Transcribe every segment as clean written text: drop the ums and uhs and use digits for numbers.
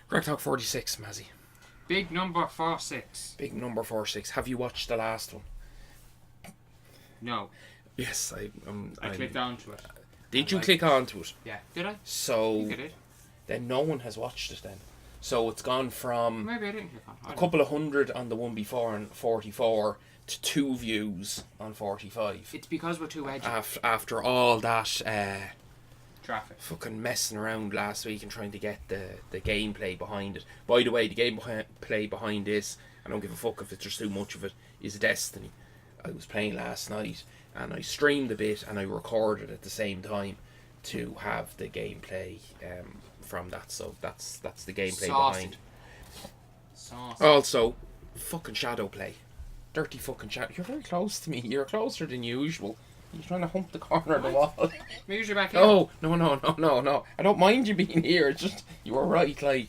Craic Talk 46, Mazzy. Big number 46. Big number 46. Have you watched the last one? No. Yes, I clicked onto it. Did you click onto it? Yeah. Did I? So I think I did. then no one has watched it then. So it's gone from Maybe I didn't click on it. a couple of hundred on the one before on 44 to 2 views on 45. It's because we're too edgy. After all that Traffic. fucking messing around last week and trying to get the gameplay behind it. By the way, the gameplay behind this, I don't give a fuck if it's just too much of it, is Destiny. I was playing last night and I streamed a bit and I recorded at the same time to have the gameplay from that. So that's the gameplay behind. Saucy. Also, fucking shadow play. Dirty fucking shadow. You're very close to me. You're closer than usual. You're trying to hump the corner of the wall. Maybe you're back here. Oh, no. I don't mind you being here. It's just, you were right, like,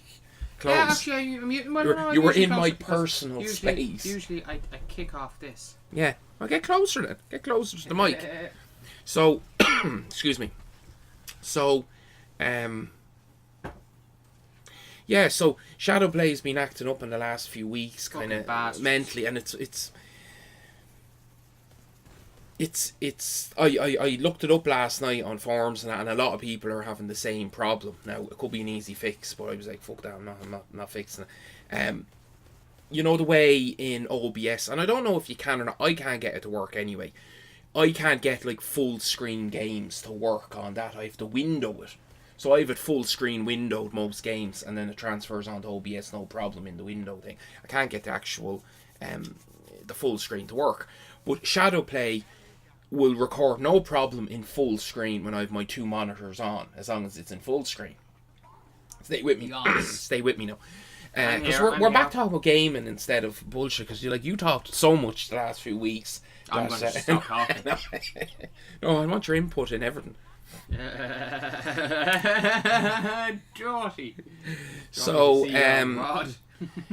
close. Yeah, actually, you were in my personal space. Usually I kick off this. Yeah. Well, get closer then. Get closer to the mic. So, excuse me. So, yeah, so Shadowplay's been acting up in the last few weeks, kind of mentally, and it's. I looked it up last night on forums, and a lot of people are having the same problem. Now it could be an easy fix, but I was like, fuck that, I'm not fixing it. You know the way in OBS, and I don't know if you can or not. I can't get it to work anyway. I can't get like full screen games to work on that. I have to window it. So I have it full screen windowed most games, and then it transfers onto OBS no problem in the window thing. I can't get the actual the full screen to work. But Shadowplay will record no problem in full screen when I have my 2 monitors on, as long as it's in full screen. Stay with me. Stay with me now. Because we're back talking about gaming instead of bullshit, because you talked so much the last few weeks. I'm going to stop talking. No, I want your input in everything. Dirty. So,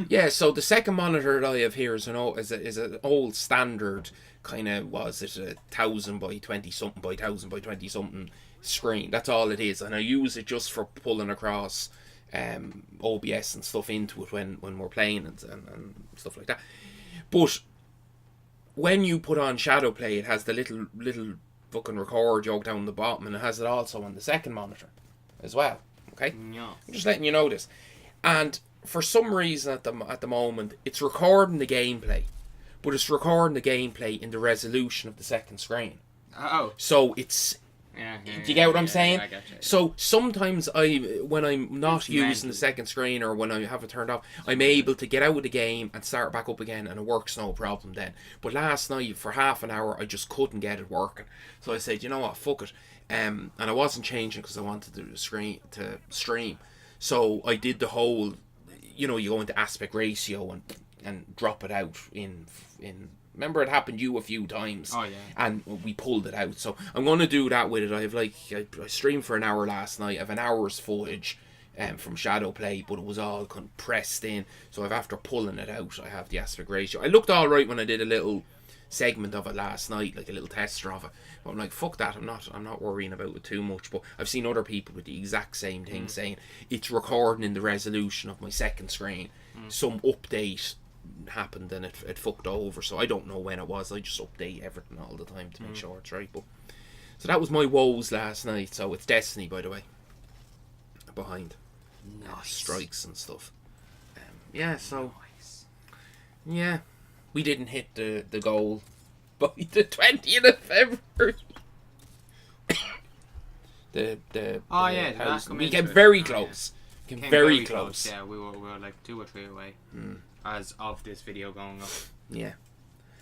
yeah, so the second monitor that I have here is an old standard kind of, was it 1000 by 20 something by 1000 by 20 something screen. That's all it is, and I use it just for pulling across OBS and stuff into it when we're playing and stuff like that. But when you put on Shadowplay, it has the little fucking record jog down the bottom, and it has it also on the second monitor as well. Okay, yeah. I'm just letting you know this. And for some reason at the moment, it's recording the gameplay, but it's recording the gameplay in the resolution of the second screen. Oh. So it's. Do you get what I'm saying? I get you. So sometimes when I'm not using the second screen, or when I have it turned off, I'm able to get out of the game and start back up again, and it works no problem then. But last night for half an hour I just couldn't get it working. So I said, you know what, fuck it. And I wasn't changing because I wanted to stream. So I did the whole, you go into aspect ratio and drop it out in. Remember, it happened to you a few times. Oh, yeah. And we pulled it out. So I'm going to do that with it. I streamed for an hour last night. I have an hour's footage from Shadowplay, but it was all compressed in. So after pulling it out, I have the aspect ratio. I looked all right when I did a little segment of it last night, like a little tester of it. But I'm like, fuck that. I'm not worrying about it too much. But I've seen other people with the exact same thing saying it's recording in the resolution of my second screen. Some update happened and it fucked over, so I don't know when it was. I just update everything all the time to make sure it's right. But so that was my woes last night. So it's Destiny, by the way, behind. Nice. Strikes and stuff. Yeah, so yeah, we didn't hit the goal by the 20th of February. We came very close. Came very close. Yeah, we were like 2 or 3 away. As of this video going up. Yeah.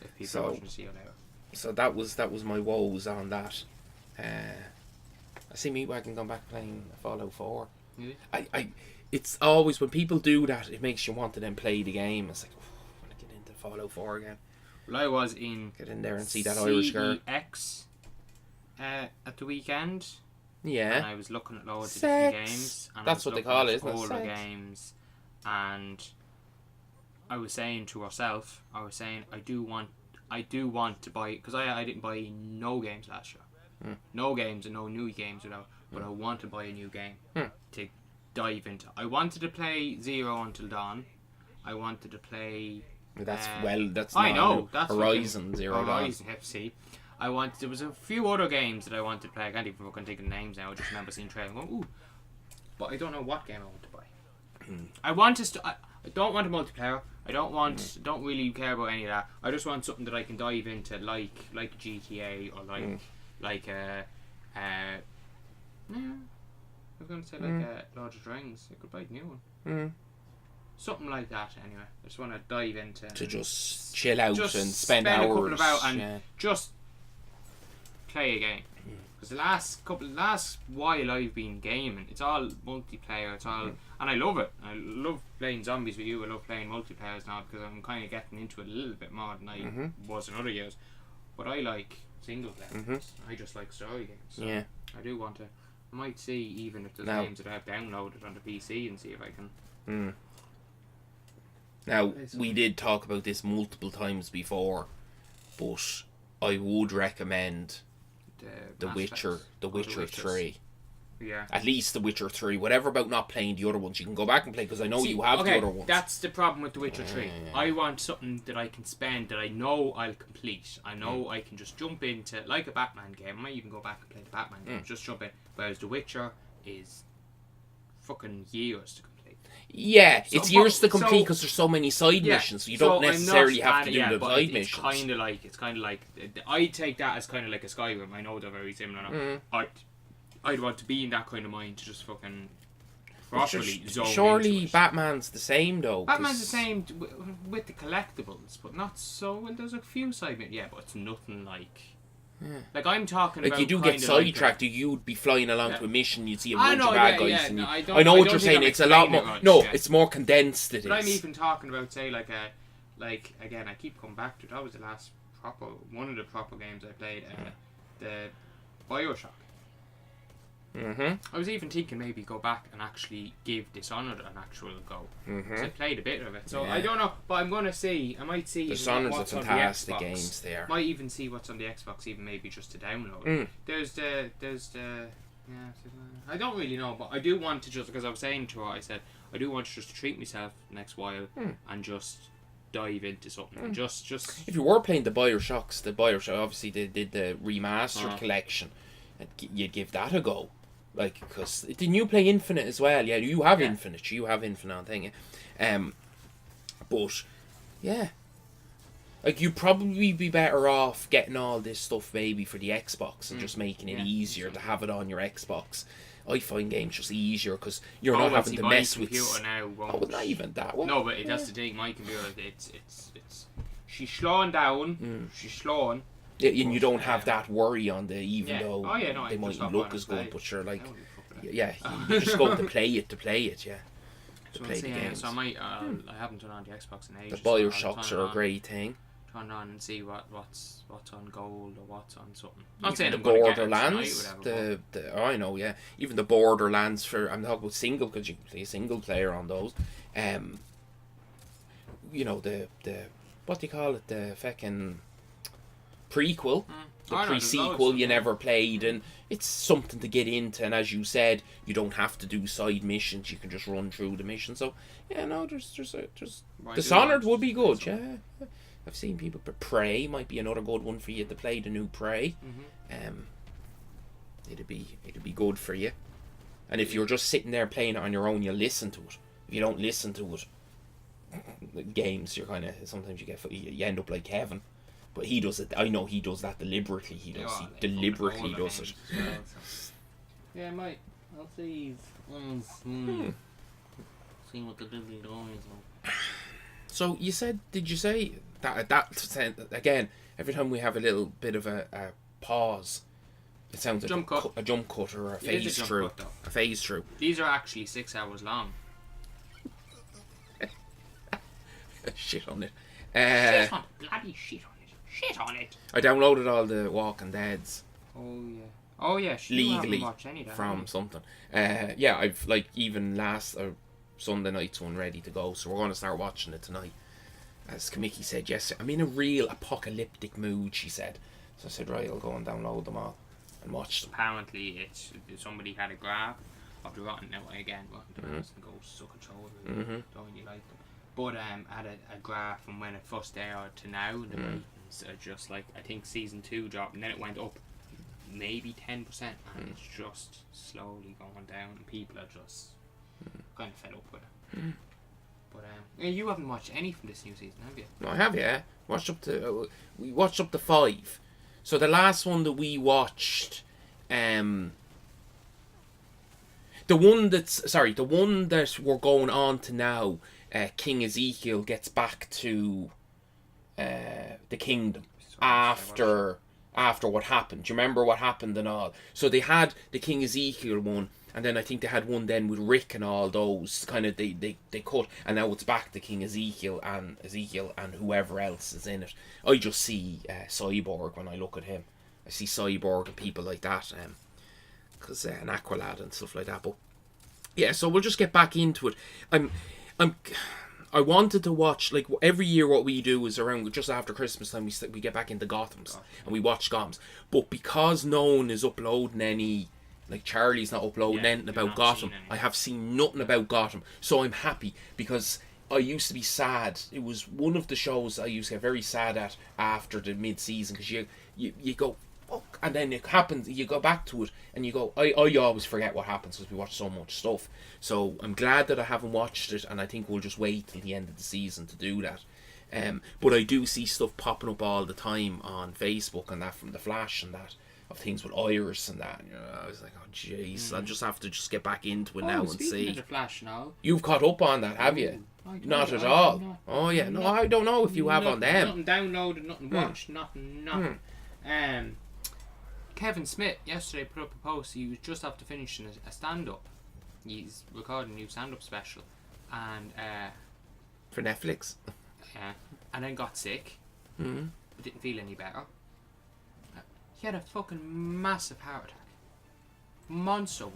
If people are watching, see you later. So that was my woes on that. I see me wagon going back playing Fallout 4. Yeah. It's always when people do that, it makes you want to then play the game. It's like, I want to get into Fallout 4 again. Well, I was in. Get in there and see that Irish girl. CEX at the weekend. Yeah. And I was looking at loads of different games. And that's what they call it, isn't it? Older games, and I was saying to I do want to buy, because I didn't buy no games last year. No games and no new games without. But I want to buy a new game to dive into. I wanted to play Zero Until Dawn. I wanted to play. That's I know that's Horizon Zero Dawn. Horizon FC. There was a few other games that I wanted to play. I can't even fucking think of the names now. I just remember seeing trailer and going, ooh. But I don't know what game I want to buy. I want to. I don't want a multiplayer. I don't really care about any of that. I just want something that I can dive into, like GTA or like I was going to say Lord of the Rings. I could buy a new one. Something like that. Anyway, I just want to dive into to just chill out and spend a hours couple of hours and just play a game. Because the last while I've been gaming, it's all multiplayer. It's all, and I love it. I love playing zombies with you. I love playing multiplayers now because I'm kind of getting into it a little bit more than I was in other years. But I like single player. I just like story games. So I do want to. I might see even if there's games that I've downloaded on the PC and see if I can. Now we did talk about this multiple times before, but I would recommend The Witcher 3. Yeah. At least The Witcher 3. Whatever about not playing the other ones, you can go back and play because I know you have the other ones. That's the problem with The Witcher 3. I want something that I can spend that I know I'll complete. I know I can just jump into, like a Batman game. I might even go back and play the Batman game. Just jump in. Whereas The Witcher is fucking years to complete. Yeah, it's years to complete because there's so many side missions, so you don't necessarily have to do the side missions. It's kind of like I take that as kind of like a Skyrim. I know they're very similar. I'd want to be in that kind of mind to just fucking properly zone surely into it. Batman's the same though. Batman's the same with the collectibles, but not so. Well, there's a few side missions, but it's nothing like. Like I'm talking about. You do get sidetracked. You'd be flying along to a mission. You'd see a bunch of bad guys. And I know what you're saying. It's a lot more. It's more condensed. But I'm even talking about say like again. I keep coming back to that was the last one of the proper games I played. The BioShock. I was even thinking maybe go back and actually give Dishonored an actual go. So I played a bit of it. So I don't know, but I'm going to see. I might see Dishonored's what's a fantastic game there. Might even see what's on the Xbox, even maybe just to download. There's the I don't really know, but I do want to just because I was saying to her, I said I do want to just treat myself next while and just dive into something. Just if you were playing the BioShock obviously they did the remastered collection, and you'd give that a go. Like, because didn't you play Infinite as well? Yeah, you have Infinite. You have Infinite on thing. But yeah, like you'd probably be better off getting all this stuff maybe for the Xbox and just making it easier to have it on your Xbox. I find games just easier because you're not having to mess with. Not even that. No, but that's the thing. My computer, it's she's slowing down. She's slowing. And you don't have that worry on the though they mightn't look as good, but you're like, you just go to play it, yeah. To play the games. So I might, I haven't turned on the Xbox in ages. The BioShocks are a great thing. Turn on and see what's on gold or what's on something. Not saying the Borderlands, I know, yeah. Even the Borderlands I'm talking about single because you can play single player on those. You know the what do you call it? The fucking prequel, the pre-sequel you never played, and it's something to get into. And as you said, you don't have to do side missions; you can just run through the mission. So just Dishonored would be good. Yeah, I've seen people. But Prey might be another good one for you to play. The new Prey, it'd be good for you. And if you're just sitting there playing it on your own, you listen to it. If you don't listen to it, the games you're kind of sometimes you end up like Kevin. But he does it. I know he does that deliberately. He deliberately does it. Yeah, mate. I'll see. See what the Disney doing is. So did you say that again? Every time we have a little bit of a pause, it sounds like a jump cut or a phase through. A phase through. These are actually 6 hours long. Shit on it. Shit on bloody shit on. Shit on it. I downloaded all the Walking Deads. Oh yeah. Legally from something. Yeah, I've like even last Sunday night's one ready to go, so we're going to start watching it tonight. As Kamiki said yesterday, I'm in a real apocalyptic mood. She said, so I said right, I'll go and download them all. and watched them. Apparently, somebody had a graph of the rotten. Now again, rotten tomatoes and ghosts suck a shoulder. Don't really like them. But had a graph from when it first aired to now. The ratings are just like, I think season 2 dropped, and then it went up maybe 10%, and it's just slowly going down, and people are just kind of fed up with it. But you haven't watched any from this new season, have you? No, I have, yeah. We watched up to 5. So the last one that we watched, the one that we're going on to now, King Ezekiel gets back to the kingdom after what happened. Do you remember what happened and all? So they had the King Ezekiel one, and then I think they had one then with Rick and all those kind of they cut, and now it's back to King Ezekiel and whoever else is in it. I just see Cyborg when I look at him. I see Cyborg and people like that, because an Aqualad and stuff like that. But yeah, so we'll just get back into it. I wanted to watch, like, every year what we do is around just after Christmas time we get back into Gotham's and we watch Gotham's. But because no one is uploading any, like Charlie's not uploading anything about Gotham, I have seen nothing about Gotham. So I'm happy, because I used to be sad. It was one of the shows I used to get very sad at after the mid-season, because you go, fuck, and then it happens, you go back to it and you go, I always forget what happens because we watch so much stuff. So I'm glad that I haven't watched it, and I think we'll just wait till the end of the season to do that. But I do see stuff popping up all the time on Facebook and that from the Flash and that, of things with Iris and that. You know, I was like, oh jeez, I'll just have to get back into it now and see. Of the Flash now. You've caught up on that, have you? Not at all. Oh yeah, no, I don't know if you have on them. Nothing downloaded, nothing watched, nothing. Kevin Smith yesterday put up a post. He was just after finishing a stand-up. He's recording a new stand-up special, and for Netflix. Yeah, and then got sick. But didn't feel any better. He had a fucking massive heart attack. Monster.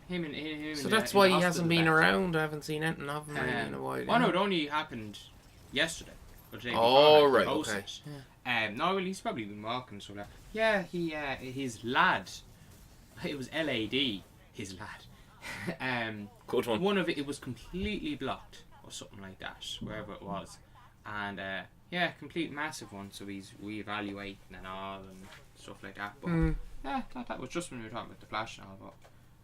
Him. So that's why he hasn't been around. I haven't seen anything of him in a while. Well, no, it only happened yesterday. Oh, right, okay. No, well, he's probably been walking, so that. Yeah, his lad. It was LAD, his lad. Good one. One of it was completely blocked, or something like that, wherever it was. And, yeah, complete massive one, so he's reevaluating and all, and stuff like that. But, yeah, that was just when we were talking about the Flash and all, but,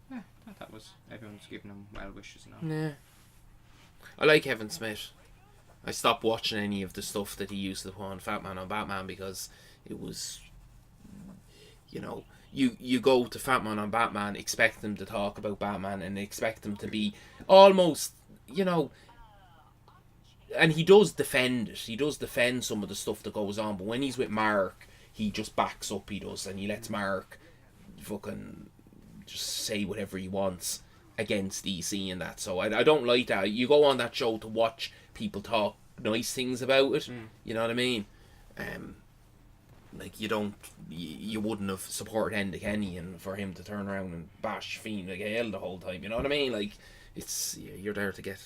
yeah, that was, everyone's giving him well wishes and all. Yeah. I like Kevin Smith. I stopped watching any of the stuff that he used to put on Fat Man on Batman, because it was, you know, you go to Fat Man on Batman, expect them to talk about Batman and expect them to be almost, you know, and he does defend it. He does defend some of the stuff that goes on, but when he's with Mark, he just backs up, he does, and he lets Mark fucking just say whatever he wants against DC and that. So I don't like that. You go on that show to watch people talk nice things about it, you know what I mean? Like, you wouldn't have supported Enda Kenny and for him to turn around and bash Fiend Gael the whole time, you know what I mean? Like, it's, you're there to get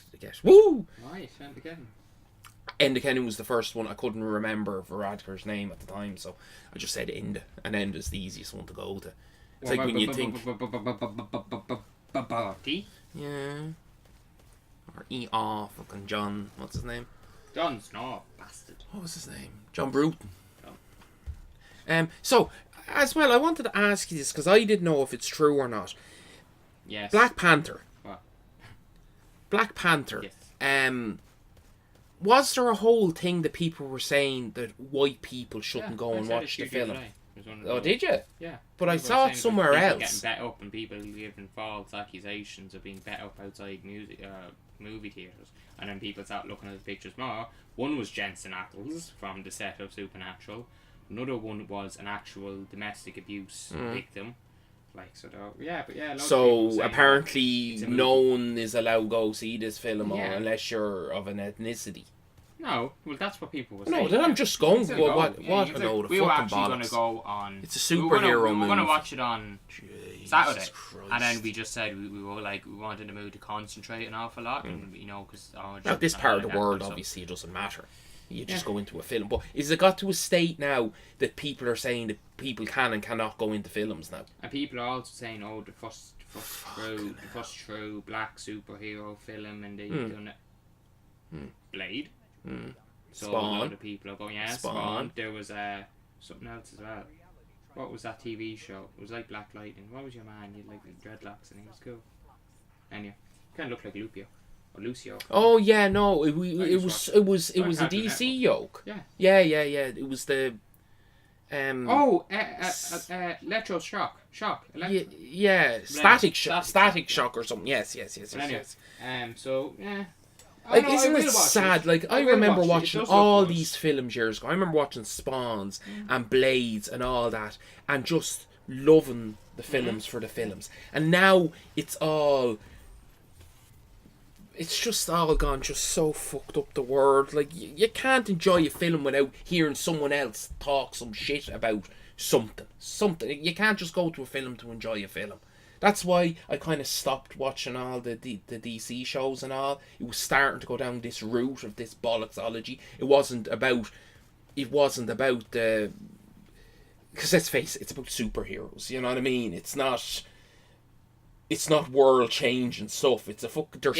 woo! Nice, Enda Kenny. Enda Kenny was the first one. I couldn't remember Varadkar's name at the time, so I just said Enda, and Enda's the easiest one to go to. It's like when you think... Yeah. Or E.R. fucking John, what's his name? John Snow, bastard. What was his name? John Bruton. So, as well, I wanted to ask you this, because I didn't know if it's true or not. Yes. Black Panther. What? Black Panther. Yes. Was there a whole thing that people were saying that white people shouldn't go and watch the film? Oh, did you? Yeah. But I saw it somewhere else. Getting bet up and people giving false accusations of being bet up outside movie theatres, and then people start looking at the pictures more. One was Jensen Ackles from the set of Supernatural. Another one was an actual domestic abuse victim. Like, so, so apparently no one is allowed to go see this film unless you're of an ethnicity. No, well, that's what people were saying. No, then I'm just going. What a load of we fucking were actually bollocks. going to go on. It's a superhero movie. We were going to watch it on Saturday, Christ. and then we just said we were like, we wanted the movie to concentrate an awful lot, and you know, because now this part of the world obviously it doesn't matter. You just go into a film. But is it got to a state now that people are saying that people can and cannot go into films now? And people are also saying, oh, the first true black superhero film, and they've done it. Blade. So Spawn. a lot of people are going, yeah, Spawn. There was something else as well. What was that TV show? It was like Black Lightning. What was your man? He had like dreadlocks and he was cool. Anyway, kind of looked like Lucio. Oh yeah, no, it was a DC yoke. Yeah. Yeah. It was the. Electroshock. Static shock or something. Yes. Anyway, so yeah. Like, isn't it sad? Like, I remember watching all these films years ago. I remember watching Spawns and Blades and all that, and just loving the films for the films. And now it's just all gone, just so fucked up the world. Like, you can't enjoy a film without hearing someone else talk some shit about something. You can't just go to a film to enjoy a film. That's why I kind of stopped watching all the DC shows and all. It was starting to go down this route of this bollocksology. It wasn't about the... Because let's face it, it's about superheroes, you know what I mean? It's not world-changing stuff. It's They're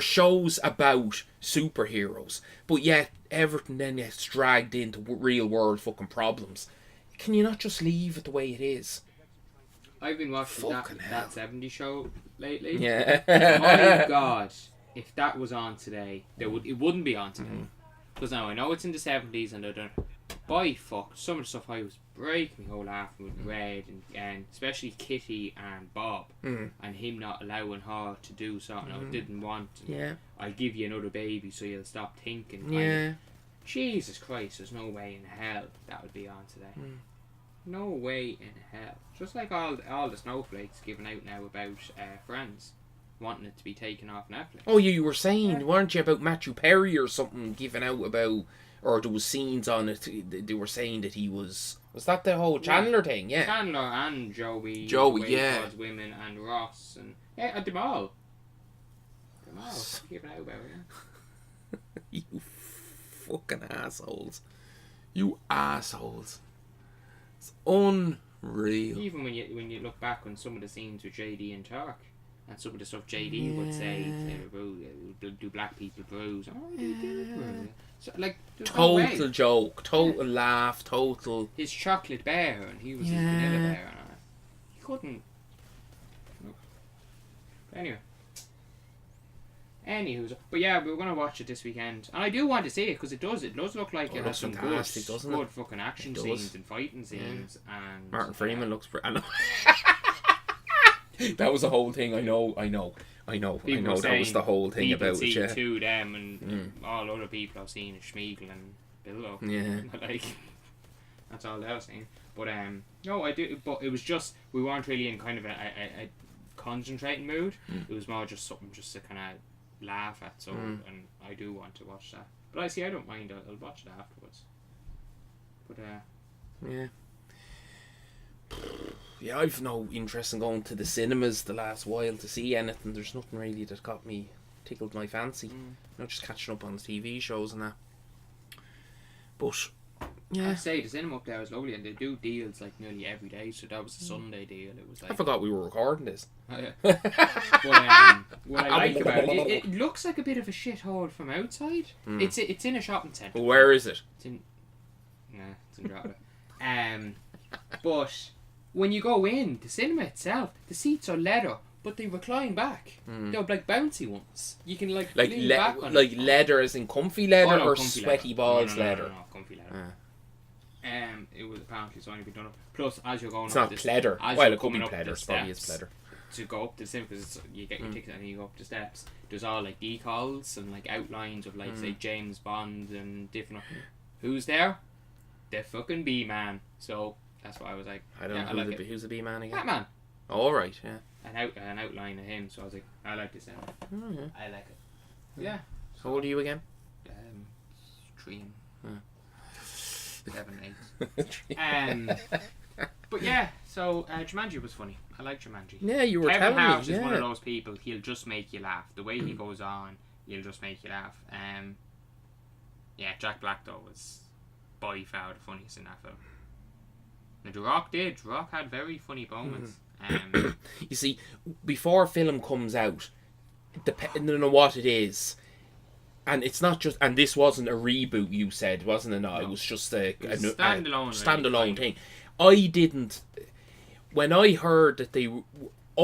shows about superheroes. But yet, everything then gets dragged into real-world fucking problems. Can you not just leave it the way it is? I've been watching that 70s show lately. Yeah. My God, if that was on today, it wouldn't be on today. Because now I know it's in the 70s and they're done. By fuck, some of the stuff I was breaking my whole laughing with Red and especially Kitty and Bob and him not allowing her to do something I didn't want. Yeah. I'll give you another baby so you'll stop thinking. Yeah. Jesus Christ, there's no way in hell that would be on today. No way in hell. Just like all the snowflakes given out now about Friends, wanting it to be taken off Netflix. Oh, you were saying, weren't you, about Matthew Perry or something given out about, or there was scenes on it, they were saying that he was that the whole Chandler thing? Yeah. Chandler and Joey, yeah. Towards Women, and Ross, and them all given out about it. You fucking assholes. You assholes. It's unreal. Even when you look back on some of the scenes with JD and Turk, and some of the stuff JD would say, do black people bruise? Oh, they do bruise. So, like, total joke, total laugh, total. His chocolate bear, and he was his vanilla bear, and he couldn't. Anyway. Anywho, but yeah, we're gonna watch it this weekend, and I do want to see it because it does look like it has some good fucking action scenes and fighting scenes, and Martin Freeman looks pretty. That was the whole thing. I know. That was the whole thing about it. Yeah. To them and all other people I've seen is Schmeigel and Billo. Yeah. Like, that's all they're saying. But no, I do. But it was just we weren't really in kind of a concentrating mood. It was more just something just to kind of laugh at. So and I do want to watch that. But I don't mind. I'll watch it afterwards. But yeah. Yeah, I've no interest in going to the cinemas the last while to see anything. There's nothing really that tickled my fancy. Just catching up on the TV shows and that. But yeah, I'd say the cinema up there is lovely, and they do deals like nearly every day. So that was a Sunday deal. It was like, I forgot we were recording this. Oh, yeah. But what I like about it looks like a bit of a shithole from outside. It's in a shopping centre. Well, where is it? It's in Drogheda. But when you go in, the cinema itself, the seats are leather, but they recline back. They're like bouncy ones. You can lean back on like it. leather as in comfy leather or comfy sweaty leather. balls No, leather? No, comfy leather. It was apparently it's only been done up. Plus, as you're going it's up not pleather. Well, it could be pleather. It probably is pleather. To go up the cinema, because you get your ticket and you go up the steps. There's all like decals and like outlines of like say James Bond and different. Who's there? The fucking B-man. So that's why I was like, I don't know who's the B-man again. Batman. Oh right, yeah. An outline of him. So I was like, I like this cinema. I like it. Yeah. How old are you again? 3 and 7, 8. But yeah, so Jumanji was funny. I like Jumanji. Yeah, you were Kevin telling me. Hart is one of those people. He'll just make you laugh. The way he goes on, he'll just make you laugh. Yeah, Jack Black though was by far the funniest in that film. Now, The Rock had very funny moments. You see, before a film comes out, depending on what it is, and it's not just, and this wasn't a reboot, you said, wasn't it? No, it was just a standalone thing. I didn't, when I heard that they,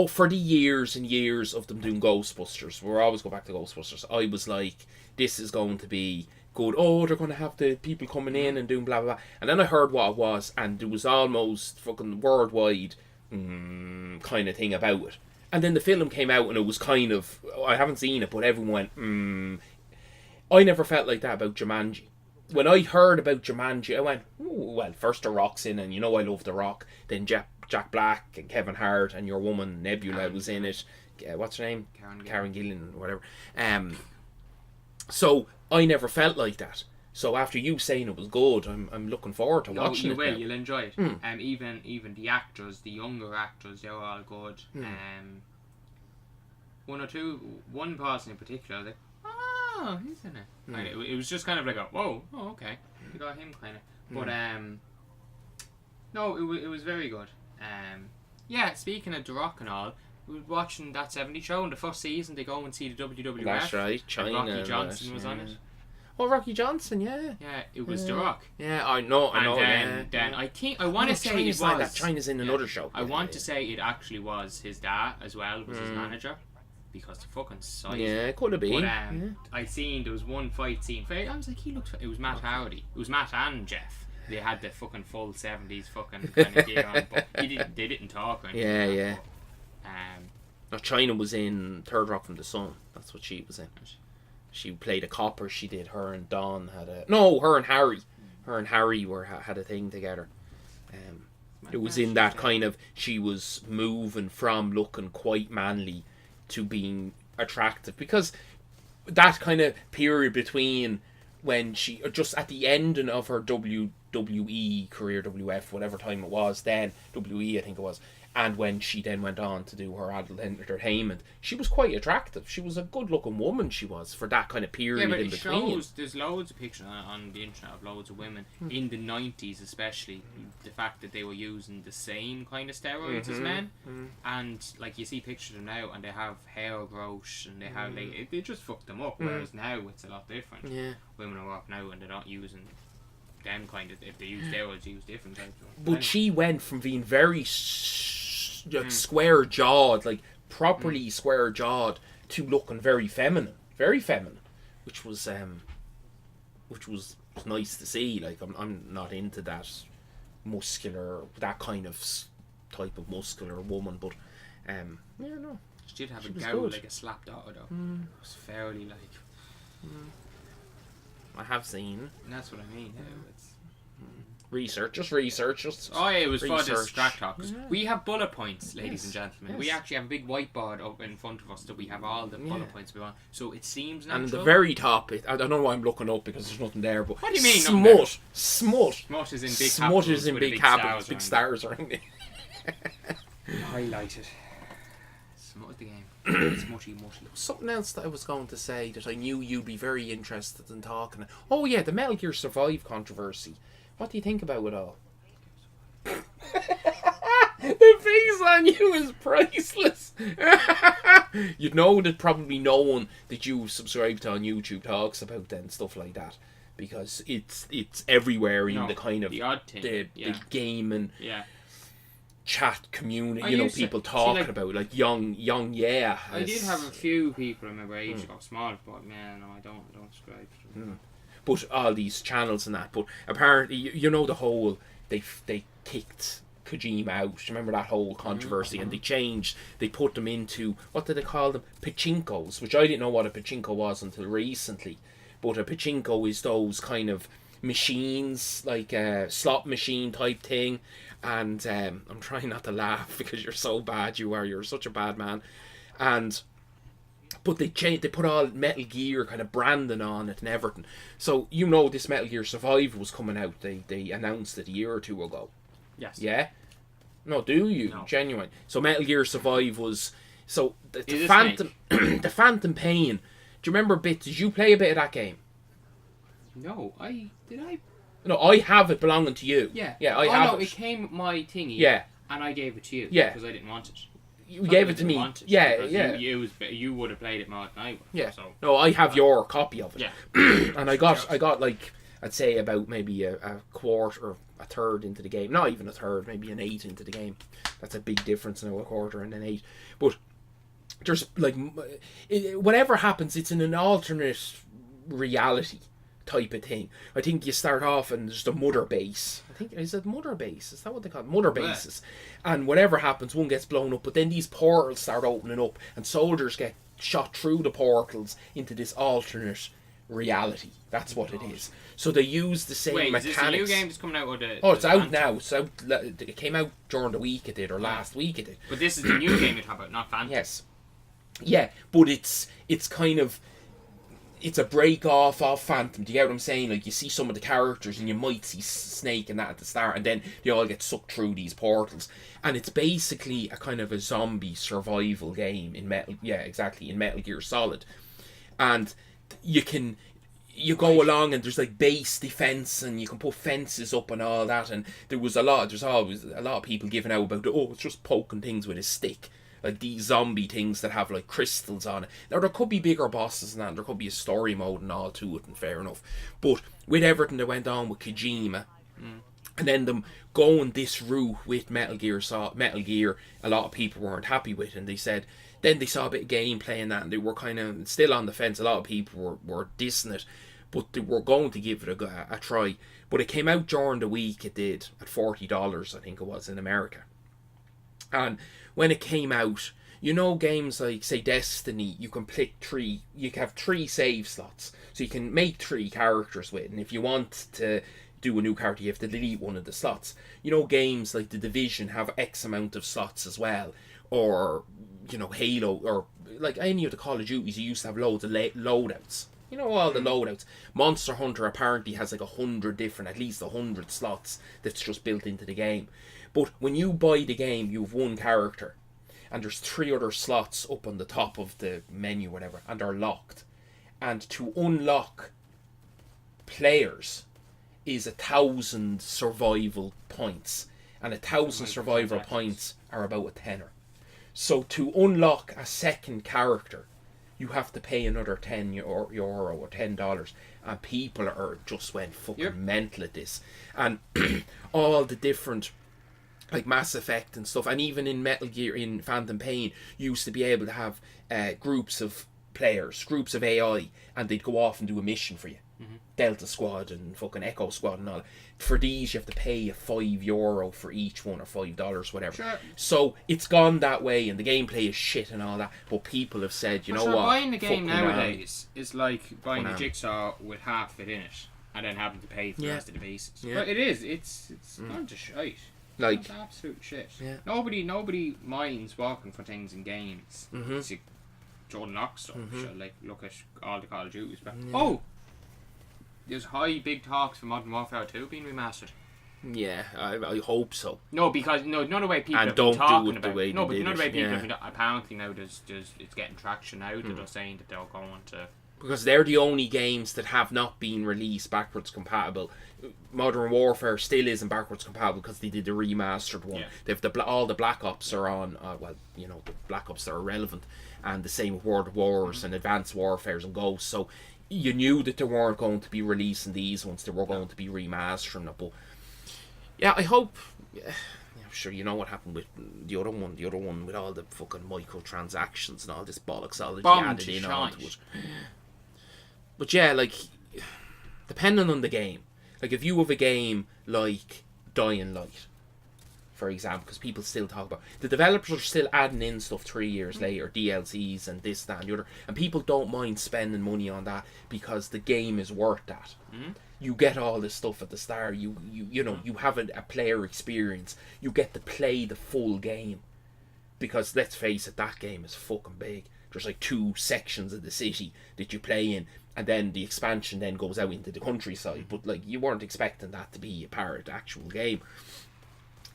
for the years and years of them doing Ghostbusters, we'll always go back to Ghostbusters, I was like, this is going to be good. Oh, they're going to have the people coming in and doing blah, blah, blah. And then I heard what it was, and there was almost fucking worldwide kind of thing about it. And then the film came out, and it was kind of, I haven't seen it, but everyone went, I never felt like that about Jumanji. When I heard about Jumanji, I went, ooh, well, first The Rock's in, and you know I love The Rock. Then Jack Black and Kevin Hart and your woman Nebula was in it. What's her name? Karen Gillan or whatever. So I never felt like that. So after you saying it was good, I'm looking forward to watching it. You'll enjoy it. Even the actors, the younger actors, they're all good. One person in particular, I was like, oh, he's in it. It was just kind of like a whoa, oh okay, you got him kind of. But no, it was very good. Yeah, speaking of The Rock and all, we were watching That 70 Show in the first season. They go and see the WWF. That's right, China. Rocky Johnson was on it. Oh, Rocky Johnson, yeah. Yeah, it was The Rock. Yeah, I know. Then I want to say it was. Like that. China's in another show. I want to say it actually was his dad as well, was his manager. Because the fucking size. Yeah, it could have been. But I seen there was one fight scene. I was like, he looked. It was Matt Hardy. It was Matt and Jeff. They had the fucking full 70s fucking kind of gear on, but they didn't talk or anything. Yeah. But, China was in Third Rock from the Sun. That's what she was in. She played a copper. She did. Her and Don had a. No, her and Harry. Her and Harry had a thing together. It was in that kind of. She was moving from looking quite manly to being attractive, because that kind of period between when she just at the ending of her WWE career, WF, whatever time it was then, WE I think it was, and when she then went on to do her adult entertainment, she was quite attractive. She was a good looking woman, she was, for that kind of period in between. Shows, there's loads of pictures on the internet of loads of women in the 90s, especially the fact that they were using the same kind of steroids as men, and like you see pictures of them now and they have hair growth and they have they just fucked them up, whereas now it's a lot different. Women are up now and they're not using them kind of, if they use steroids, they use different types of. But she went from being very square jawed, like properly square jawed, to looking very feminine, which was nice to see. Like I'm not into that muscular, that kind of type of muscular woman, but no, she did have a gout like a slap daughter though. It was fairly like. I have seen. And that's what I mean. It's research. It was for this track talk. We have bullet points, ladies and gentlemen. We actually have a big whiteboard up in front of us that we have all the bullet points we want. So it seems natural. And at the very top, I don't know why I'm looking up because there's nothing there. But what do you mean? Smut is in big capitals. Smut is in big capitals. Big stars around it. Highlighted. Smut the game. Mushy. Something else that I was going to say that I knew you'd be very interested in talking. Oh yeah, the Metal Gear Survive controversy. What do you think about it all? The face on you is priceless. You'd know that probably no one that you subscribe to on YouTube talks about then stuff like that, because it's everywhere in the kind of the odd thing. the game and chat community, people see, talking about like young I did have a few people in my age got small, but man, no, I don't subscribe to them. But all these channels and that, but apparently the whole they kicked Kojima out. Remember that whole controversy? And they put them into, what did they call them, pachinkos, which I didn't know what a pachinko was until recently. But a pachinko is those kind of machines, like a slot machine type thing. And I'm trying not to laugh because you're so bad, you're such a bad man. But they put all Metal Gear kind of branding on it and everything. So this Metal Gear Survive was coming out. They announced it a year or two ago. Yes. Yeah? No, do you? No. Genuine. So Metal Gear Survive was... So the Phantom... the Phantom Pain. Do you remember did you play a bit of that game? No, I No, I have it belonging to you. Yeah. Yeah, I have no, it. it came my thingy. Yeah. And I gave it to you. Yeah. Because I didn't want it. You gave it to me. Yeah, yeah. You would have played it more than I would. Yeah. So. No, I have your copy of it. Yeah. And I got like, I'd say about maybe a quarter or a third into the game. Not even a third, maybe an eighth into the game. That's a big difference now, a quarter and an eighth. But there's like, whatever happens, it's in an alternate reality type of thing. I think you start off and there's the mother base. I think, is it mother base? Is that what they call it? Mother bases. And whatever happens, one gets blown up, but then these portals start opening up and soldiers get shot through the portals into this alternate reality. That's what it is. So they use the same mechanics. Is this a new game that's coming out? Or it's out now. It's out, it came out during the week it did, or last week it did. But this is the new game you're talking about, not Phantom. Yes. Yeah, but it's kind of, it's a break off of Phantom. Do you get what I'm saying? Like, you see some of the characters and you might see Snake and that at the start, and then they all get sucked through these portals. And it's basically a kind of a zombie survival game in Metal Gear Solid. And you go along and there's like base defense and you can put fences up and all that, and there's always a lot of people giving out about it's just poking things with a stick. Like these zombie things that have like crystals on it. Now there could be bigger bosses than that, there could be a story mode and all to it, and fair enough. But with everything that went on with Kojima, and then them going this route with Metal Gear, a lot of people weren't happy with, and they said, then they saw a bit of gameplay and that, and they were kind of still on the fence. A lot of people were dissing it, but they were going to give it a try. But it came out during the week, it did, at $40, I think it was, in America. And when it came out, you know, games like, say, Destiny, you can have 3 save slots. So you can make 3 characters with, and if you want to do a new character, you have to delete one of the slots. You know, games like The Division have X amount of slots as well. Or, you know, Halo, or like any of the Call of Duties, you used to have loads of loadouts. You know, all the loadouts. Monster Hunter apparently has like at least 100 slots that's just built into the game. But when you buy the game, you have one character, and there's 3 other slots up on the top of the menu, whatever, and they're locked. And to unlock players is 1,000 survival points, and 1,000 survival points are about a tenner. So to unlock a second character, you have to pay another €10 or $10, and people just went fucking mental at this. And all the different, like Mass Effect and stuff, and even in Metal Gear, in Phantom Pain, you used to be able to have groups of players, groups of AI, and they'd go off and do a mission for you. Delta Squad and fucking Echo Squad and all. For these, you have to pay €5 for each one, or $5, whatever. Sure. So it's gone that way, and the gameplay is shit and all that. But people have said, you know what? Buying the game nowadays is like buying a jigsaw with half it in it, and then having to pay for the rest of the pieces. Yeah. But it is. It's not just shite. Like, it's absolute shit. Yeah. Nobody minds walking for things in games. To unlock stuff. Like, look at all the Call of Duties. There's big talks for Modern Warfare 2 being remastered. Yeah, I hope so. No, because not the way people have been talking about it. No, but not the way people have been. Apparently now there's it's getting traction now that they're saying that they're going to. Because they're the only games that have not been released backwards compatible. Modern Warfare still isn't backwards compatible because they did the remastered one. Yeah. They've all the Black Ops are on. The Black Ops are irrelevant, and the same with World Wars and Advanced Warfares and Ghosts. So you knew that they weren't going to be releasing these ones; they were going to be remastering it. But yeah, I hope. Yeah, I'm sure you know what happened with the other one. The other one with all the fucking microtransactions and all this bollocks all that you added in onto it. But yeah, like, depending on the game, like if you have a game like Dying Light, for example, because people still talk about, the developers are still adding in stuff 3 years later, DLCs and this, that and the other, and people don't mind spending money on that because the game is worth that. You get all this stuff at the start, you have a player experience, you get to play the full game, because let's face it, that game is fucking big. There's like 2 sections of the city that you play in, and then the expansion then goes out into the countryside, but like you weren't expecting that to be a part of the actual game.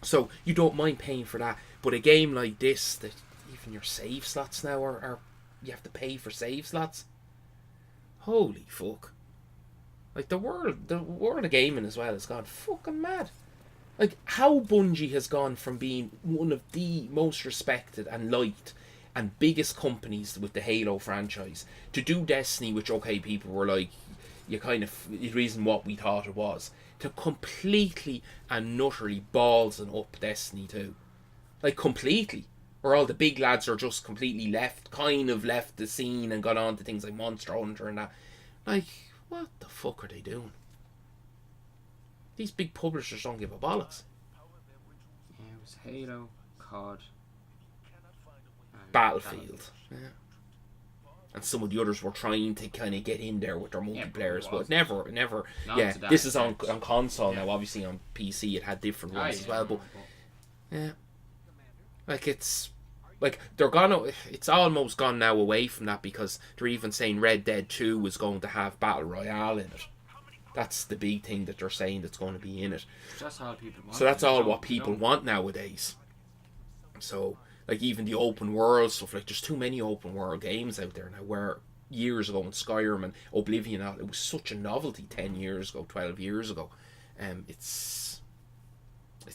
So you don't mind paying for that. But a game like this, that even your save slots now are you have to pay for save slots. Holy fuck. Like the world of gaming as well has gone fucking mad. Like how Bungie has gone from being one of the most respected and liked and biggest companies with the Halo franchise to do Destiny, which okay, people were like, you kind of, it isn't what we thought it was, to completely and utterly balls and up Destiny 2. Like completely. Where all the big lads are just completely left the scene and gone on to things like Monster Hunter and that. Like, what the fuck are they doing? These big publishers don't give a bollocks. Yeah, it was Halo, COD, and Battlefield. Yeah. And some of the others were trying to kind of get in there with their multiplayers, but never. Not Yeah, to that this is on extent. console now. Obviously on PC it had different ones as well, but yeah, like it's like they're gonna. It's almost gone now away from that because they're even saying Red Dead 2 was going to have Battle Royale in it. That's the big thing that they're saying that's going to be in it. That's all people want. So that's all what people want nowadays. So, like, even the open world stuff, like, there's too many open world games out there now, where years ago in Skyrim and Oblivion, it was such a novelty 10 years ago, 12 years ago. It's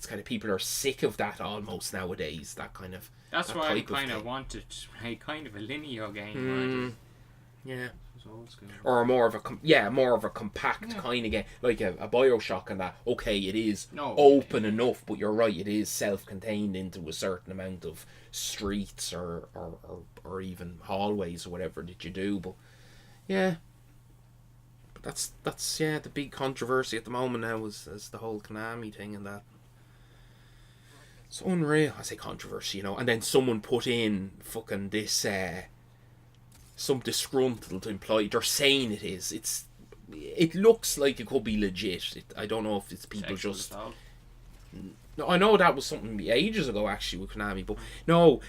kind of, people are sick of that almost nowadays, that kind of. That's that why I type of kind of thing. wanted kind of a linear game. Yeah. It's old school. Or more of a compact kind of game, like a Bioshock and that. Okay, it is open enough, but you're right, it is self-contained into a certain amount of streets or even hallways or whatever that you do. But yeah, but that's the big controversy at the moment now is the whole Konami thing and that. It's unreal. I say controversy, and then someone put in fucking this. Some disgruntled employee. They're saying it is. It looks like it could be legit. I don't know if it's people Sexual just. assault. No, I know that was something ages ago actually with Konami, but no.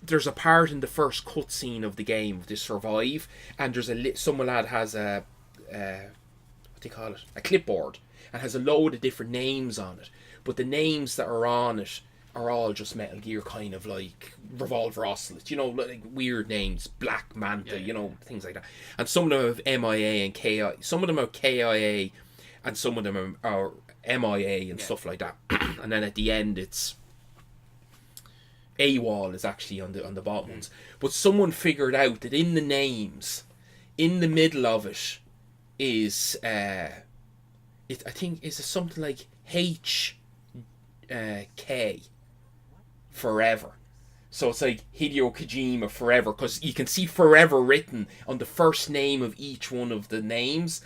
There's a part in the first cutscene of the game, the Survive, and there's some lad has what do you call it? A clipboard, and has a load of different names on it. But the names that are on it are all just Metal Gear kind of like Revolver Ocelot, like weird names, Black Manta, things like that. And some of them have MIA and KI. Some of them are KIA, and some of them are MIA and stuff like that. And then at the end, it's AWOL is actually on the bottom ones. But someone figured out that in the names, in the middle of it, is I think is something like K. Forever. So it's like Hideo Kojima Forever, because you can see Forever written on the first name of each one of the names,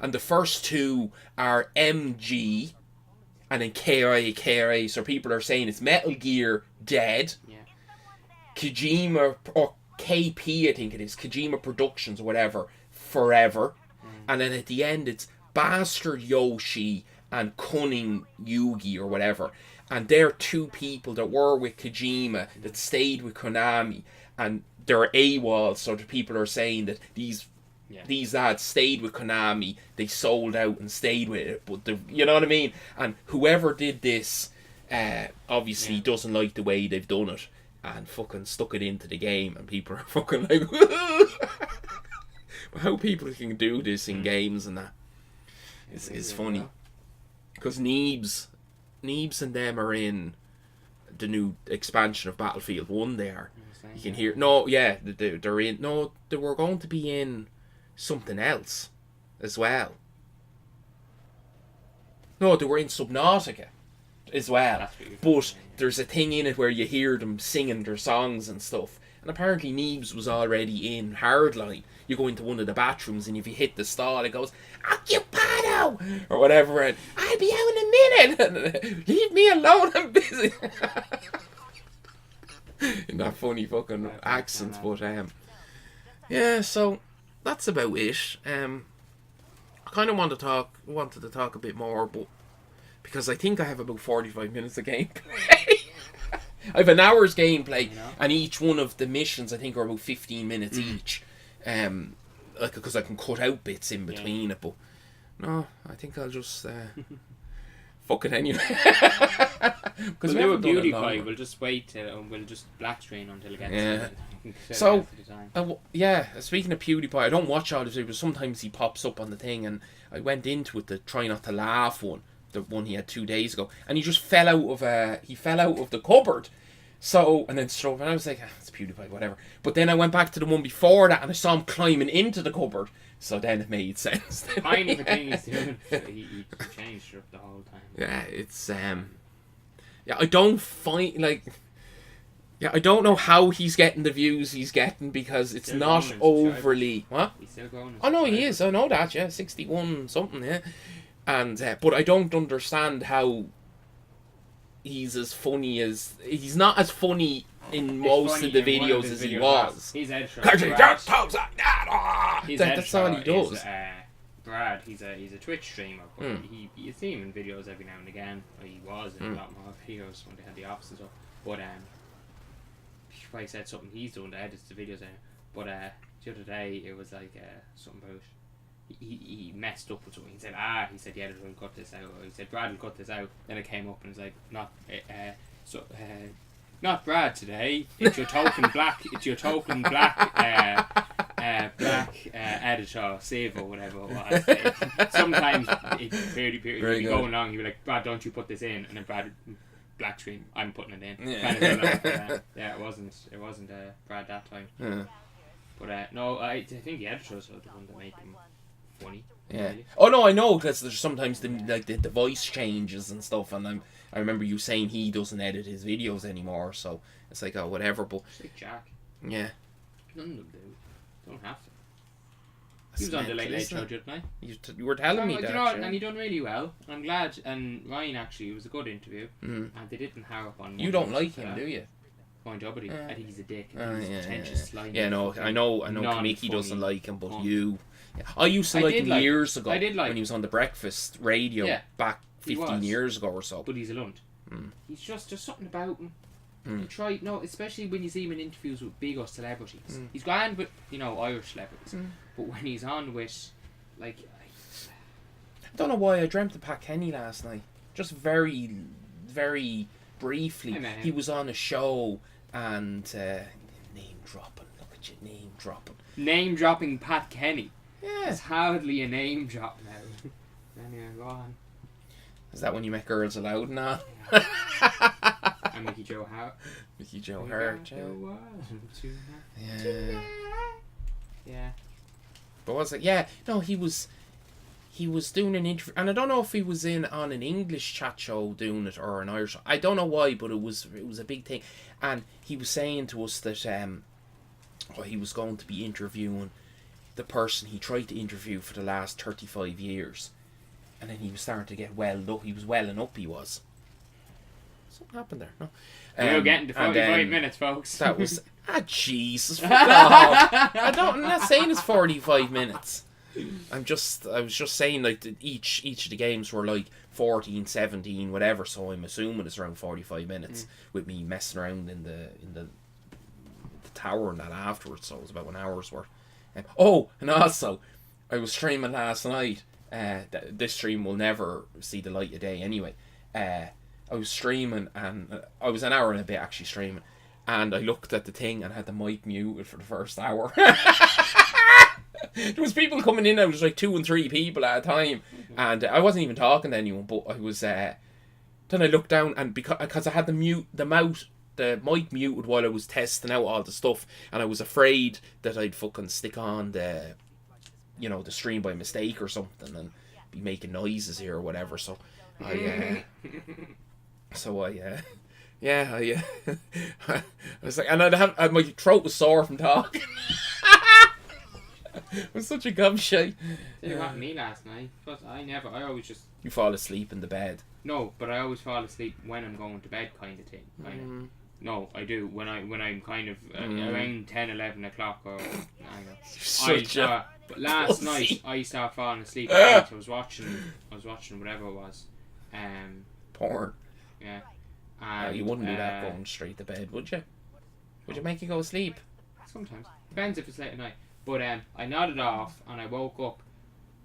and the first two are MG and then KIA. So people are saying it's Metal Gear Dead, Kojima, or KP I think it is, Kojima Productions or whatever, Forever, and then at the end it's Bastard Yoshi and Cunning Yugi or whatever. And they're two people that were with Kojima that stayed with Konami, and they're AWOL, so the people are saying that these lads stayed with Konami, they sold out and stayed with it, but you know what I mean? And whoever did this obviously doesn't like the way they've done it and fucking stuck it into the game, and people are fucking like how people can do this in games and that is funny. Because Neebs and them are in the new expansion of Battlefield 1 there. You can hear... No, yeah, they're in... No, they were going to be in something else as well. No, they were in Subnautica as well. But there's a thing in it where you hear them singing their songs and stuff. And apparently Neebs was already in Hardline. You go into one of the bathrooms and if you hit the stall, it goes, Occupado! Or whatever, and I'll be out in a minute! Leave me alone, I'm busy! In that funny fucking accent, but yeah, so that's about it. I kind of wanted to talk a bit more, but because I think I have about 45 minutes of gameplay. I have an hour's gameplay, and each one of the missions I think are about 15 minutes each. Like, because I can cut out bits in between it, but no, I think I'll just Fuck it anyway. We'll do a beauty pie. We'll just wait till we'll just black screen until it gets. So, speaking of PewDiePie, I don't watch all his videos, but sometimes he pops up on the thing, and I went into it to try not to laugh one, the one he had 2 days ago, and he just fell out of the cupboard. So, and then strove, and I was like, it's PewDiePie, whatever. But then I went back to the one before that, and I saw him climbing into the cupboard. So then it made sense. Kind of a thing he's doing. He changed it up the whole time. Yeah, it's I don't find I don't know how he's getting the views he's getting, because it's Still not going, overly. What? He's still going. Oh no, he is. I know that. Yeah, 61 something. Yeah, and but I don't understand how he's as funny as he's not as funny in most of the videos as he was. He's editor. That's all he does. Brad, he's a Twitch streamer, but you see him in videos every now and again. Or he was in a lot more videos when they had the offices up. But if I said something he's doing to edit the videos in. But the other day it was like something about he messed up with something. He said the editor will cut this out. Or he said Brad will cut this out. Then it came up and it's like not Brad today. It's your token black. It's your token black. Black editor, save or whatever it was. Sometimes it's pretty you'd be going along, you'd be like, Brad, don't you put this in, and then Brad, black screen, I'm putting it in. Yeah. Kind of it wasn't Brad that time. Yeah. But no, I think the editors are the one that make him funny. Yeah. Really. Oh no, I know, because there's sometimes the voice changes and stuff, and I remember you saying he doesn't edit his videos anymore, so it's like, oh, whatever. But Just like Jack. Yeah. None of them do. Don't have to. He was on the Late Late Show, didn't I? You were telling me that. You know, and he done really well. And I'm glad. And Ryan, actually, it was a good interview. And they didn't harp on. You don't like him, do you? Point Jobbity. I think he's a dick. He's pretentious, slimy. Yeah, no, I know. Mickey doesn't like him, but you. Yeah. I used to I like him like years ago. I did like when he was on the Breakfast Radio back 15 years ago or so. But he's a lunt. He's just something about him. Especially when you see him in interviews with bigger celebrities. He's grand with, Irish celebrities. But when he's on with, like... I don't know why I dreamt of Pat Kenny last night. Just very, very briefly. He was on a show and... name dropping. Look at you, name dropping. Name dropping Pat Kenny. Yeah. It's hardly a name drop now. Anyway, go on. Is that when you make girls allowed now? And Mickey Joe Hart. Mickey Joe Hart, yeah. Yeah. But was it? Yeah. No, he was doing an interview, and I don't know if he was on an English chat show doing it or an Irish. I don't know why, but it was a big thing, and he was saying to us that he was going to be interviewing the person he tried to interview for the last 35 years, and then he was starting to get welled up. He was welling up. He was. Something happened there. No. We're getting to 45 minutes, folks. That was Jesus. I'm not saying it's 45 minutes. I was just saying like that each of the games were like 14, 17, whatever. So I'm assuming it's around 45 minutes with me messing around in the tower and that afterwards. So it was about an hour's worth. And also I was streaming last night. This stream will never see the light of day anyway. I was streaming, and I was an hour and a bit actually streaming, and I looked at the thing and had the mic muted for the first hour. There was people coming in. There was like 2 and 3 people at a time, and I wasn't even talking to anyone. But I was. Then I looked down, and because I had the mic muted while I was testing out all the stuff, and I was afraid that I'd fucking stick on the stream by mistake or something and be making noises here or whatever. So I was like, and my throat was sore from talking. It was such a gobshite. It happened to me last night, but I always just... You fall asleep in the bed. No, but I always fall asleep when I'm going to bed, kind of thing. No, I do, when I'm kind of around 10, 11 o'clock or... But last night, I started falling asleep. I was watching whatever it was. Porn. Yeah. You wouldn't do that going straight to bed, would you? Would you make you go to sleep? Sometimes. Depends if it's late at night. But I nodded off and I woke up.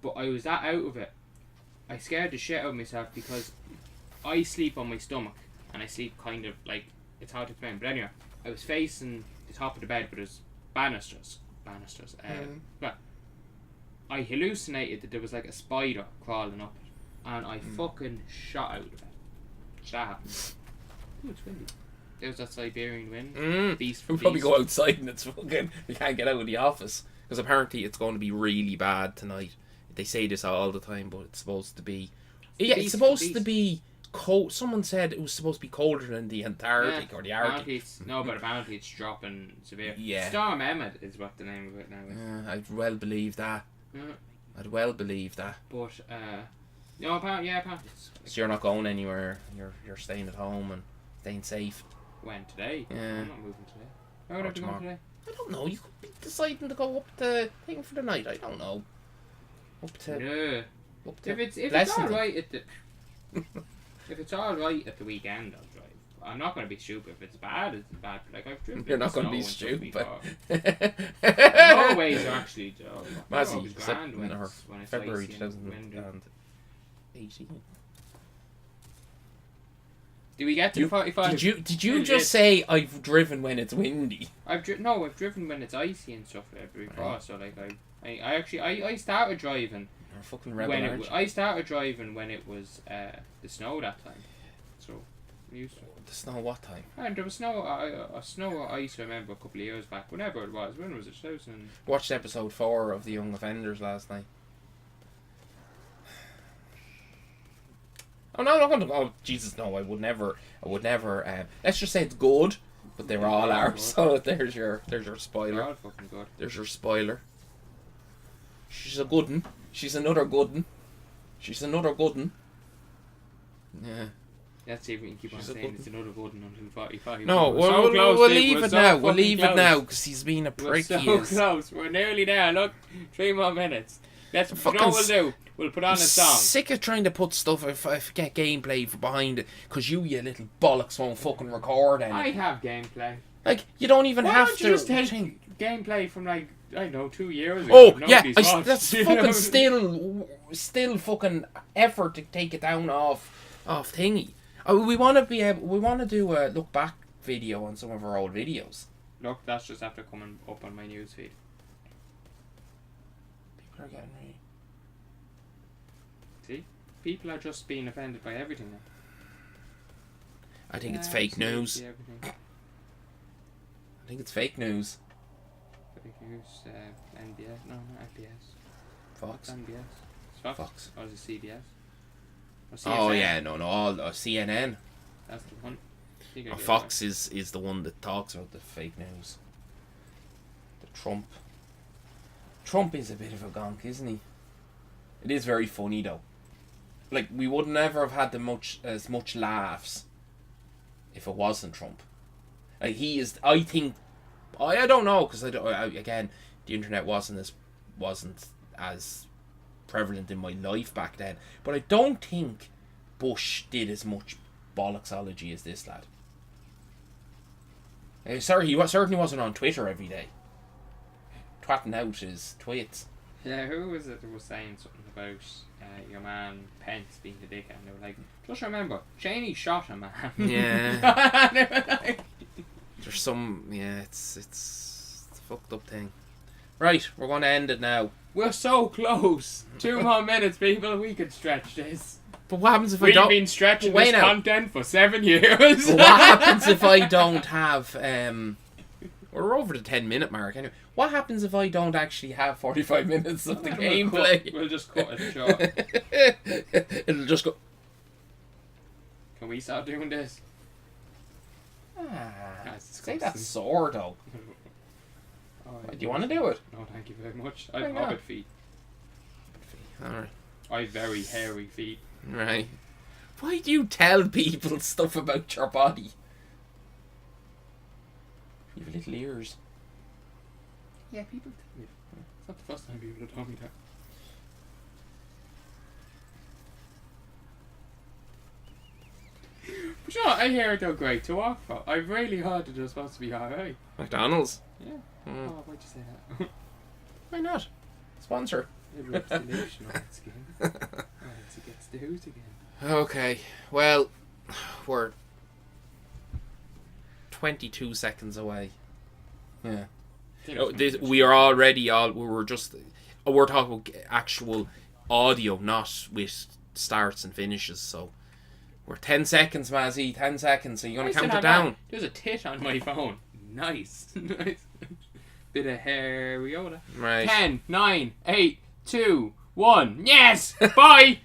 But I was that out of it. I scared the shit out of myself because I sleep on my stomach, and I sleep kind of like, it's hard to explain. But anyway, I was facing the top of the bed, but there's banisters. Well, I hallucinated that there was like a spider crawling up it, and I fucking shot out of it. That happened. Ooh, it's windy. There's that Siberian wind. Beast from We'll probably beast. go outside and it's fucking... We can't get out of the office. Because apparently it's going to be really bad tonight. They say this all the time, but it's supposed to be... Yeah, it's supposed to be cold. Someone said it was supposed to be colder than the Antarctic or the Arctic. No, but apparently it's dropping severe. Yeah. Storm Emmett is what the name of it now is. I'd well believe that. I'd well believe that. But, no, apparently it's... So you're not going anywhere. You're staying at home and staying safe. When? Today? Yeah. I'm not moving today. Where would I be going today? I don't know. You could be deciding to go up to thing for the night. I don't know. Up to... No. Up to If it's Blessington. alright at the... if it's alright at the weekend, I'll drive. I'm not going to be stupid. If it's bad, it's bad. Like, I've driven... You're not going going to to be stupid. Norway's actually... Mazzy, grand when it's February icy and windy. 2018. Do we get to the 45? Did you just say I've driven when it's windy? I've driven when it's icy and stuff like that before. So like I started driving. You're a fucking rebel, When aren't you? I started driving when it was the snow that time. So I'm used to it. The snow what time? And there was snow or ice. I remember a couple of years back. Whenever it was. When was it? 2000. Watched episode 4 of The Young Offenders last night. Oh no, I'm not going to. Oh Jesus, no! I would never. Let's just say it's good, but they all are. So there's your They're spoiler. all fucking good. There's your spoiler. She's a good one. She's another good one. She's another good one. Yeah. Let's see if we can keep on She's a saying good it's another good one until 45. No, We're so we'll close, Dave. leave We're it so now. We'll fucking leave it close. now because he's been a We're prick. so He is. close. We're nearly there. Look, 3 more minutes. You know what we'll do? We'll put on a song. Sick of trying to put stuff if I get gameplay for behind it because you little bollocks won't fucking record any. I have gameplay. Like you don't even Why have don't to. you just take gameplay from like I don't know 2 years ago? Oh that yeah, nobody's watched, that's you fucking know? still fucking effort to take it down off thingy. We want to be able. We want to do a look back video on some of our old videos. Look, that's just after coming up on my newsfeed. People are getting really. See, people are just being offended by everything now. I think it's fake news. Everything. I think it's fake news. Fake news. NBS. No, not NBS. Fox. NBS. It's Fox. Fox. Or is it CBS? Or Oh CSN? yeah, no, all CNN. That's the one. I think I get it Fox is the one that talks about the fake news. The Trump. Trump is a bit of a gonk, isn't he? It is very funny though. Like we would never have had as much laughs if it wasn't Trump. Like he is. I think. I don't know because again the internet wasn't as prevalent in my life back then. But I don't think Bush did as much bollocksology as this lad. Sorry, he certainly wasn't on Twitter every day. Twatting out his tweets. Yeah, who was it that was saying something about your man Pence being the dickhead? And they were like, just remember, Cheney shot a man. Yeah. They were like, There's some, yeah, it's a fucked up thing. Right, we're going to end it now. we're so close. 2 more minutes, people. We could stretch this. But what happens if I We've don't? been stretching Wait this now. content for 7 years. But what happens if I don't have? We're over the 10-minute mark anyway. What happens if I don't actually have 45 minutes of the gameplay? We'll just cut it short. It'll just go. Can we start doing this? That's Say disgusting. that's sore though. Oh, Do you want to do it? No, thank you very much. Why I have not? hobbit feet. Alright. I have very hairy feet. Right. Why do you tell people stuff about your body? You have little ears. Yeah, people tell me. It's not the first time people have told me that. But you know, I hear they're great to work for. I've really heard that they're supposed to be alright. McDonald's. Yeah. Mm. Oh, why'd you say that? Why not? Sponsor. It looks delusional on skin. Oh, it gets the who's again. Okay, well, we're 22 seconds away. Yeah. We are already we're talking about actual audio, not with starts and finishes, so we're 10 seconds, Mazzy, 10 seconds, so you're going to count it down. There's a tit on my phone. Nice. Nice. Bit of hair, we go. Right. 10, 9, 8, 2, 1. Yes! Bye!